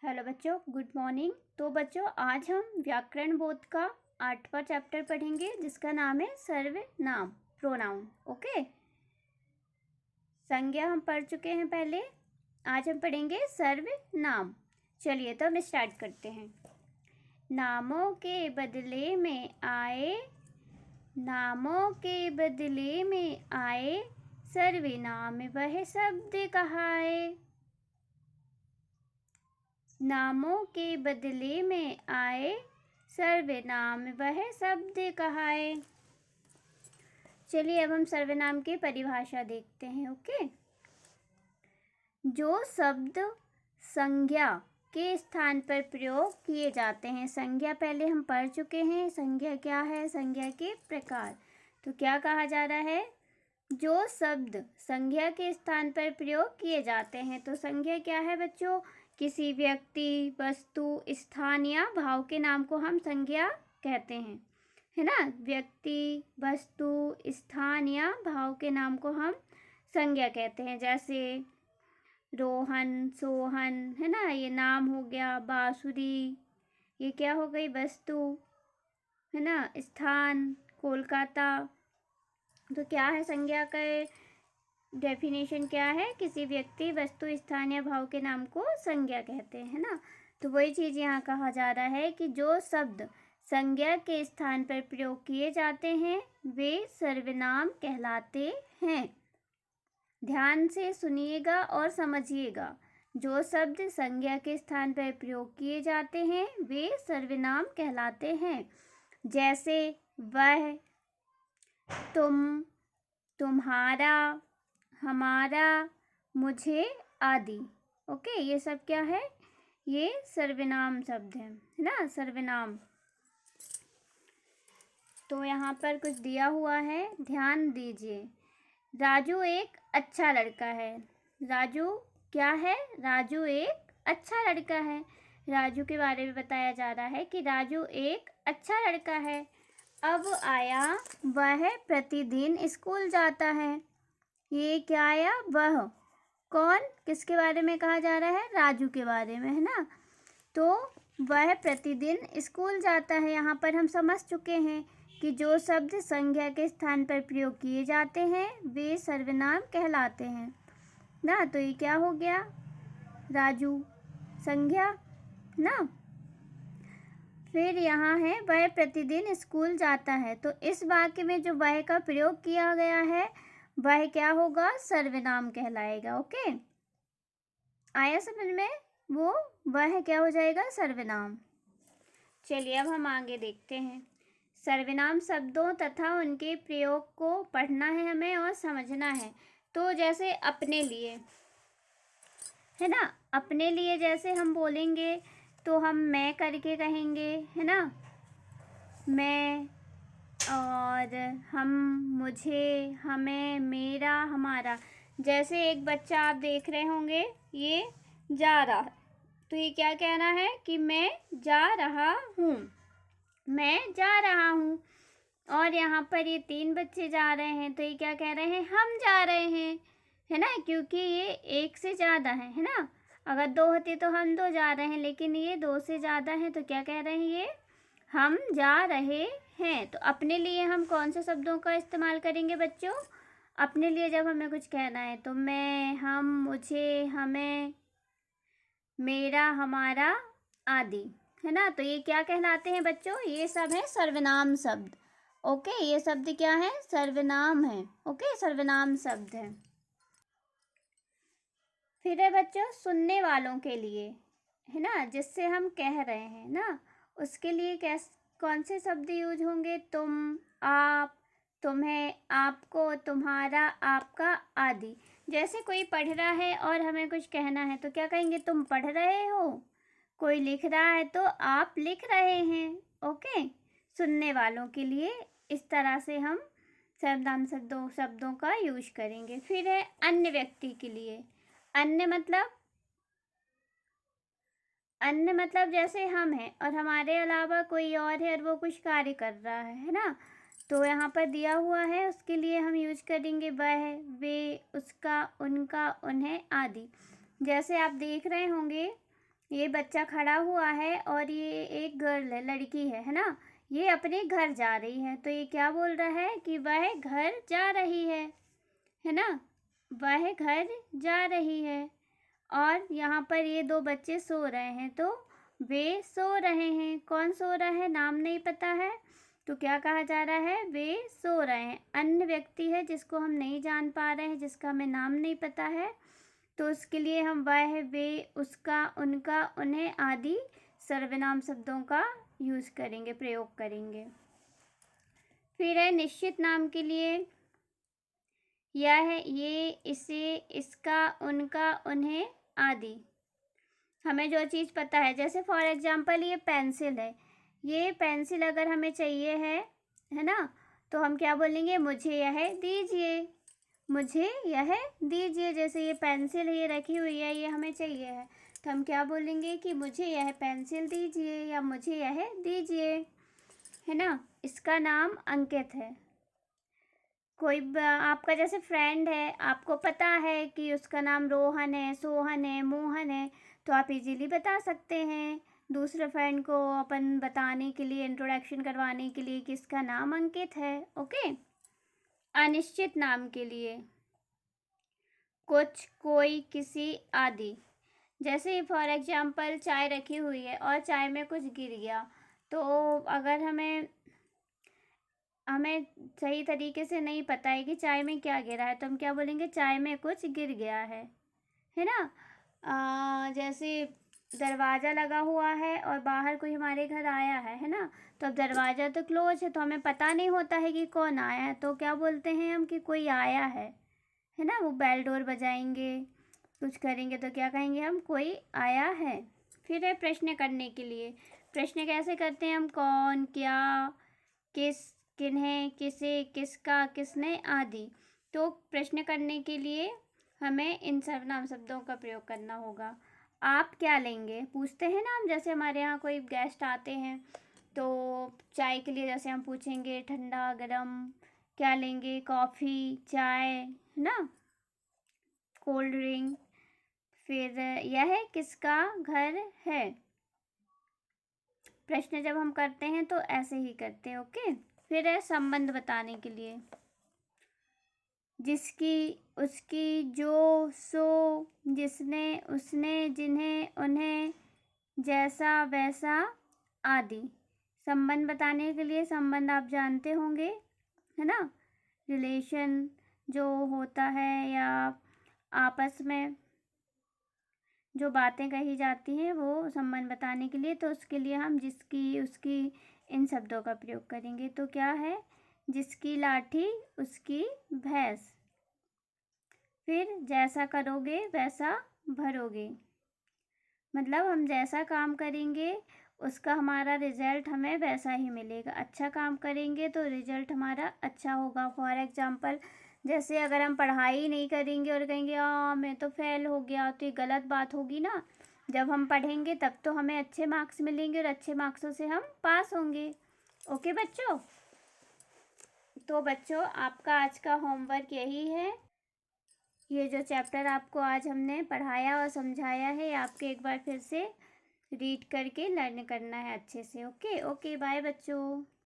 Hello बच्चों, good morning. तो बच्चों, आज हम व्याकरण बोध का 8वां चैप्टर पढ़ेंगे जिसका नाम है सर्वनाम, प्रोनाउन। ओके, संज्ञा हम पढ़ चुके हैं पहले, आज हम पढ़ेंगे सर्वनाम। चलिए तो हम स्टार्ट करते हैं। नामों के बदले में आए, नामों के बदले में आए, सर्वनाम वह शब्द कहाए। नामों के बदले में आए, सर्वनाम वह शब्द कहाए। चलिए अब हम सर्वनाम की परिभाषा देखते हैं। ओके, जो शब्द संज्ञा के स्थान पर प्रयोग किए जाते हैं। संज्ञा पहले हम पढ़ चुके हैं। संज्ञा क्या है? संज्ञा के प्रकार। तो क्या कहा जा रहा है? जो शब्द संज्ञा के स्थान पर प्रयोग किए जाते हैं। तो संज्ञा क्या है बच्चों? किसी व्यक्ति, वस्तु, स्थान या भाव के नाम को हम संज्ञा कहते हैं, है ना। व्यक्ति, वस्तु, स्थान या भाव के नाम को हम संज्ञा कहते हैं। जैसे रोहन, सोहन, है ना, ये नाम हो गया। बांसुरी, ये क्या हो गई? वस्तु, है ना। स्थान कोलकाता। तो क्या है संज्ञा का डेफिनेशन? क्या है? किसी व्यक्ति, वस्तु, स्थान या भाव के नाम को संज्ञा कहते हैं, है ना। तो वही चीज़ यहाँ कहा जा रहा है कि जो शब्द संज्ञा के स्थान पर प्रयोग किए जाते हैं वे सर्वनाम कहलाते हैं। ध्यान से सुनिएगा और समझिएगा। जो शब्द संज्ञा के स्थान पर प्रयोग किए जाते हैं वे सर्वनाम कहलाते हैं। जैसे वह, तुम, तुम्हारा, हमारा, मुझे आदि। ओके, ये सब क्या है? ये सर्वनाम शब्द है ना, सर्वनाम। तो यहाँ पर कुछ दिया हुआ है, ध्यान दीजिए। राजू एक अच्छा लड़का है। राजू क्या है? राजू एक अच्छा लड़का है। राजू के बारे में बताया जा रहा है कि राजू एक अच्छा लड़का है। अब आया वह प्रतिदिन स्कूल जाता है। ये क्या आया? वह। कौन? किसके बारे में कहा जा रहा है? राजू के बारे में, है ना। तो वह प्रतिदिन स्कूल जाता है। यहाँ पर हम समझ चुके हैं कि जो शब्द संज्ञा के स्थान पर प्रयोग किए जाते हैं वे सर्वनाम कहलाते हैं ना। तो ये क्या हो गया? राजू संज्ञा ना। फिर यहाँ है वह प्रतिदिन स्कूल जाता है। तो इस वाक्य में जो वह का प्रयोग किया गया है वह क्या होगा? सर्वनाम कहलाएगा। ओके, आया समझ में? वो वह क्या हो जाएगा? सर्वनाम। चलिए अब हम आगे देखते हैं। सर्वनाम शब्दों तथा उनके प्रयोग को पढ़ना है हमें और समझना है। तो जैसे अपने लिए, है ना, अपने लिए जैसे हम बोलेंगे तो हम मैं करके कहेंगे, है ना। मैं, और हम, मुझे, हमें, मेरा, हमारा। जैसे एक बच्चा आप देख रहे होंगे, ये जा रहा है, तो ये क्या कहना है कि मैं जा रहा हूँ, मैं जा रहा हूँ। और यहाँ पर ये 3 बच्चे जा रहे हैं तो ये क्या कह रहे हैं? हम जा रहे हैं, है ना, क्योंकि ये एक से ज़्यादा है ना। अगर 2 होते तो हम 2 जा रहे हैं, लेकिन ये 2 से ज़्यादा है तो क्या कह रहे हैं? ये हम जा रहे हैं। तो अपने लिए हम कौन से शब्दों का इस्तेमाल करेंगे बच्चों? अपने लिए जब हमें कुछ कहना है तो मैं, हम, मुझे, हमें, मेरा, हमारा आदि, है ना। तो ये क्या कहलाते हैं बच्चों? ये सब है सर्वनाम शब्द। ओके, ये शब्द क्या है? सर्वनाम है। ओके, सर्वनाम शब्द है। फिर है बच्चों सुनने वालों के लिए, है ना, जिससे हम कह रहे हैं ना, उसके लिए कौन से शब्द यूज होंगे? तुम, आप, तुम्हें, आपको, तुम्हारा, आपका आदि। जैसे कोई पढ़ रहा है और हमें कुछ कहना है तो क्या कहेंगे? तुम पढ़ रहे हो। कोई लिख रहा है तो आप लिख रहे हैं। ओके, सुनने वालों के लिए इस तरह से हम सर्वनाम शब्दों का यूज करेंगे। फिर है अन्य व्यक्ति के लिए। अन्य मतलब जैसे हम हैं और हमारे अलावा कोई और है और वो कुछ कार्य कर रहा है ना। तो यहाँ पर दिया हुआ है, उसके लिए हम यूज करेंगे वह, वे, उसका, उनका, उन्हें आदि। जैसे आप देख रहे होंगे ये बच्चा खड़ा हुआ है और ये एक गर्ल है, लड़की है ना। ये अपने घर जा रही है, तो ये क्या बोल रहा है कि वह घर जा रही है ना। वह घर जा रही है। और यहाँ पर ये दो बच्चे सो रहे हैं, तो वे सो रहे हैं। कौन सो रहा है, नाम नहीं पता है, तो क्या कहा जा रहा है, वे सो रहे हैं। अन्य व्यक्ति है जिसको हम नहीं जान पा रहे हैं, जिसका हमें नाम नहीं पता है, तो उसके लिए हम वह, वे, उसका, उनका, उन्हें आदि सर्वनाम शब्दों का यूज़ करेंगे, प्रयोग करेंगे। फिर है निश्चित नाम के लिए, यह, ये, इसे, इसका, उनका, उन्हें आदि। हमें जो चीज़ पता है, जैसे फॉर एग्जांपल ये पेंसिल है, ये पेंसिल अगर हमें चाहिए है ना, तो हम क्या बोलेंगे, मुझे यह दीजिए, मुझे यह दीजिए। जैसे ये पेंसिल ये रखी हुई है, ये हमें चाहिए है, तो हम क्या बोलेंगे कि मुझे यह पेंसिल दीजिए या मुझे यह दीजिए, है ना। इसका नाम अंकित है। कोई आपका जैसे फ्रेंड है, आपको पता है कि उसका नाम रोहन है, सोहन है, मोहन है, तो आप इजीली बता सकते हैं। दूसरे फ्रेंड को अपन बताने के लिए, इंट्रोडक्शन करवाने के लिए कि इसका नाम अंकित है। ओके। अनिश्चित नाम के लिए, कुछ, कोई, किसी आदि। जैसे फॉर एग्जांपल चाय रखी हुई है और चाय में कुछ गिर गया, तो अगर हमें सही तरीके से नहीं पता है कि चाय में क्या गिरा है, तो हम क्या बोलेंगे, चाय में कुछ गिर गया है ना। जैसे दरवाज़ा लगा हुआ है और बाहर कोई हमारे घर आया है ना, तो अब दरवाज़ा तो क्लोज है, तो हमें पता नहीं होता है कि कौन आया है, तो क्या बोलते हैं हम कि कोई आया है ना। वो बेल डोर बजाएंगे, कुछ करेंगे, तो क्या कहेंगे हम, कोई आया है। फिर है प्रश्न करने के लिए। प्रश्न कैसे करते हैं हम, कौन, क्या, किस, किन्हें, किसे, किसका, किसने आदि। तो प्रश्न करने के लिए हमें इन सर्वनाम शब्दों का प्रयोग करना होगा। आप क्या लेंगे, पूछते हैं ना हम, जैसे हमारे यहाँ कोई गेस्ट आते हैं, तो चाय के लिए जैसे हम पूछेंगे ठंडा, गरम, क्या लेंगे, कॉफ़ी, चाय, है ना, कोल्ड ड्रिंक। फिर यह किसका घर है। प्रश्न जब हम करते हैं तो ऐसे ही करते हैं। ओके। फिर है संबंध बताने के लिए, जिसकी, उसकी, जो, सो, जिसने, उसने, जिन्हें, उन्हें, जैसा, वैसा आदि। संबंध बताने के लिए, संबंध आप जानते होंगे, है ना, रिलेशन जो होता है या आपस में जो बातें कही जाती हैं, वो संबंध बताने के लिए, तो उसके लिए हम जिसकी, उसकी, इन शब्दों का प्रयोग करेंगे। तो क्या है, जिसकी लाठी, उसकी भैंस। फिर जैसा करोगे वैसा भरोगे, मतलब हम जैसा काम करेंगे उसका हमारा रिजल्ट हमें वैसा ही मिलेगा। अच्छा काम करेंगे तो रिजल्ट हमारा अच्छा होगा। फॉर एग्जांपल, जैसे अगर हम पढ़ाई नहीं करेंगे और कहेंगे मैं तो फेल हो गया, तो ये गलत बात होगी ना। जब हम पढ़ेंगे तब तो हमें अच्छे मार्क्स मिलेंगे और अच्छे मार्क्सों से हम पास होंगे। ओके बच्चों, तो बच्चों आपका आज का होमवर्क यही है। ये जो चैप्टर आपको आज हमने पढ़ाया और समझाया है, आपको एक बार फिर से रीड करके लर्न करना है अच्छे से। ओके ओके, बाय बच्चों।